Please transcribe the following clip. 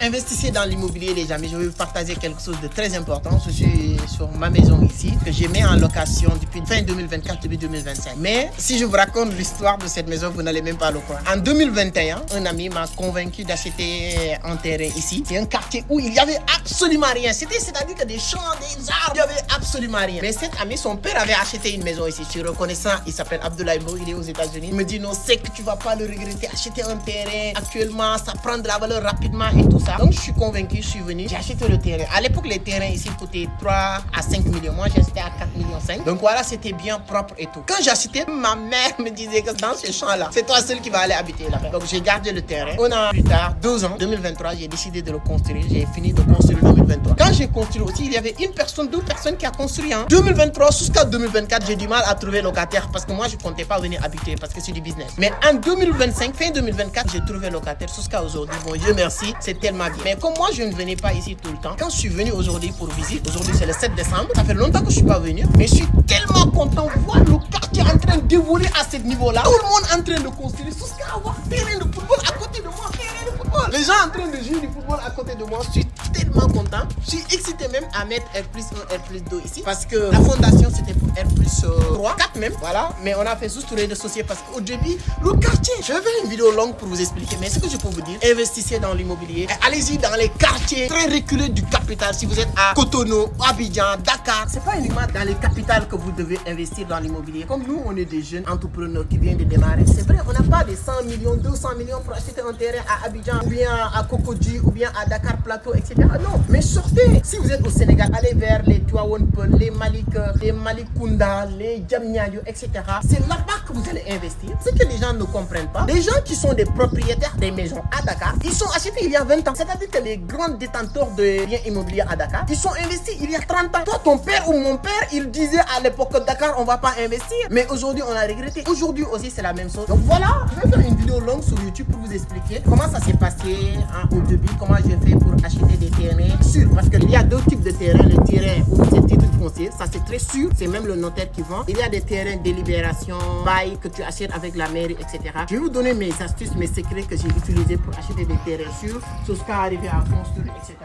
Investissez dans l'immobilier les amis, je vais vous partager quelque chose de très important. Je suis sur ma maison ici, que j'ai mis en location depuis fin 2024, début 2025. Mais si je vous raconte l'histoire de cette maison, vous n'allez même pas le croire. En 2021, un ami m'a convaincu d'acheter un terrain ici. C'est un quartier où il n'y avait absolument rien. C'est-à-dire que des champs, des arbres, il n'y avait absolument rien. Mais cet ami, son père avait acheté une maison ici. Je suis reconnaissant, il s'appelle Abdoulaye Bo, il est aux États-Unis. Il me dit non, c'est que tu vas pas le regretter. Acheter un terrain, actuellement, ça prend de la valeur rapidement et tout ça. Donc je suis convaincu, je suis venu, j'ai acheté le terrain. À l'époque, les terrains ici coûtaient 3 à 5 millions. Moi, j'ai acheté à 4 millions 5. Donc voilà, c'était bien propre et tout. Quand j'ai acheté, ma mère me disait que dans ce champ-là, c'est toi seul qui va aller habiter là-bas. Donc j'ai gardé le terrain. Un an plus tard, 2 ans, 2023, j'ai décidé de le construire. J'ai fini de construire en 2023. Quand j'ai construit aussi, il y avait une personne, 2 personnes qui a construit. 2023 jusqu'à 2024, j'ai du mal à trouver locataire parce que moi, je comptais pas venir habiter parce que c'est du business. Mais en 2025, fin 2024, j'ai trouvé locataire jusqu'à aujourd'hui. Bon Dieu merci, c'est tellement bien. Mais comme moi, je ne venais pas ici tout le temps. Quand je suis venu aujourd'hui pour visite, aujourd'hui c'est le 7 décembre, ça fait longtemps que je suis pas venu, mais je suis tellement content de voir le quartier en train d'évoluer à ce niveau-là. Tout le monde en train de construire jusqu'à avoir terrain de football à côté de moi, terrain de football. Les gens en train de jouer du football à côté de moi, je suis tellement content. Je suis excité même à mettre R+1, R+2 ici parce que la fondation c'était pour R+3, 4 même, voilà. Mais on a fait juste tourner de société parce qu'au début, le quartier, je vais faire une vidéo longue pour vous expliquer, mais ce que je peux vous dire, investissez dans l'immobilier, allez-y dans les quartiers très reculés du capital. Si vous êtes à Cotonou, Abidjan, Dakar, c'est pas uniquement dans les capitales que vous devez investir dans l'immobilier. Comme nous, on est des jeunes entrepreneurs qui viennent de démarrer. C'est vrai, on n'a pas des 100 millions, 200 millions pour acheter un terrain à Abidjan, ou bien à Cocody, ou bien à Dakar Plateau, etc. Non, mais sortez. Si vous êtes au Sénégal, allez vers les Tivaouane-Peulh, les Malicounda, les Diamniadio, etc. C'est là-bas que vous allez investir. Ce que les gens ne comprennent pas, les gens qui sont des propriétaires des maisons à Dakar, ils sont achetés il y a 20 ans. C'est-à-dire que les grands détenteurs de biens immobiliers à Dakar, ils sont investis il y a 30 ans. Toi, ton père ou mon père, il disait à l'époque que Dakar, on va pas investir. Mais aujourd'hui, on a regretté. Aujourd'hui aussi, c'est la même chose. Donc voilà, je vais faire une vidéo longue sur YouTube pour vous expliquer comment ça s'est passé au début, comment j'ai fait pour acheter des terrains sûrs. Parce qu'il y a 2 types de terrains. Le terrain où c'est titre foncier, ça c'est très sûr. C'est même le notaire qui vend. Il y a des terrains de libération, bail que tu achètes avec la mairie, etc. Je vais vous donner mes astuces, mes secrets que j'ai utilisés pour acheter des terrains sûrs jusqu'à arriver à construire, etc.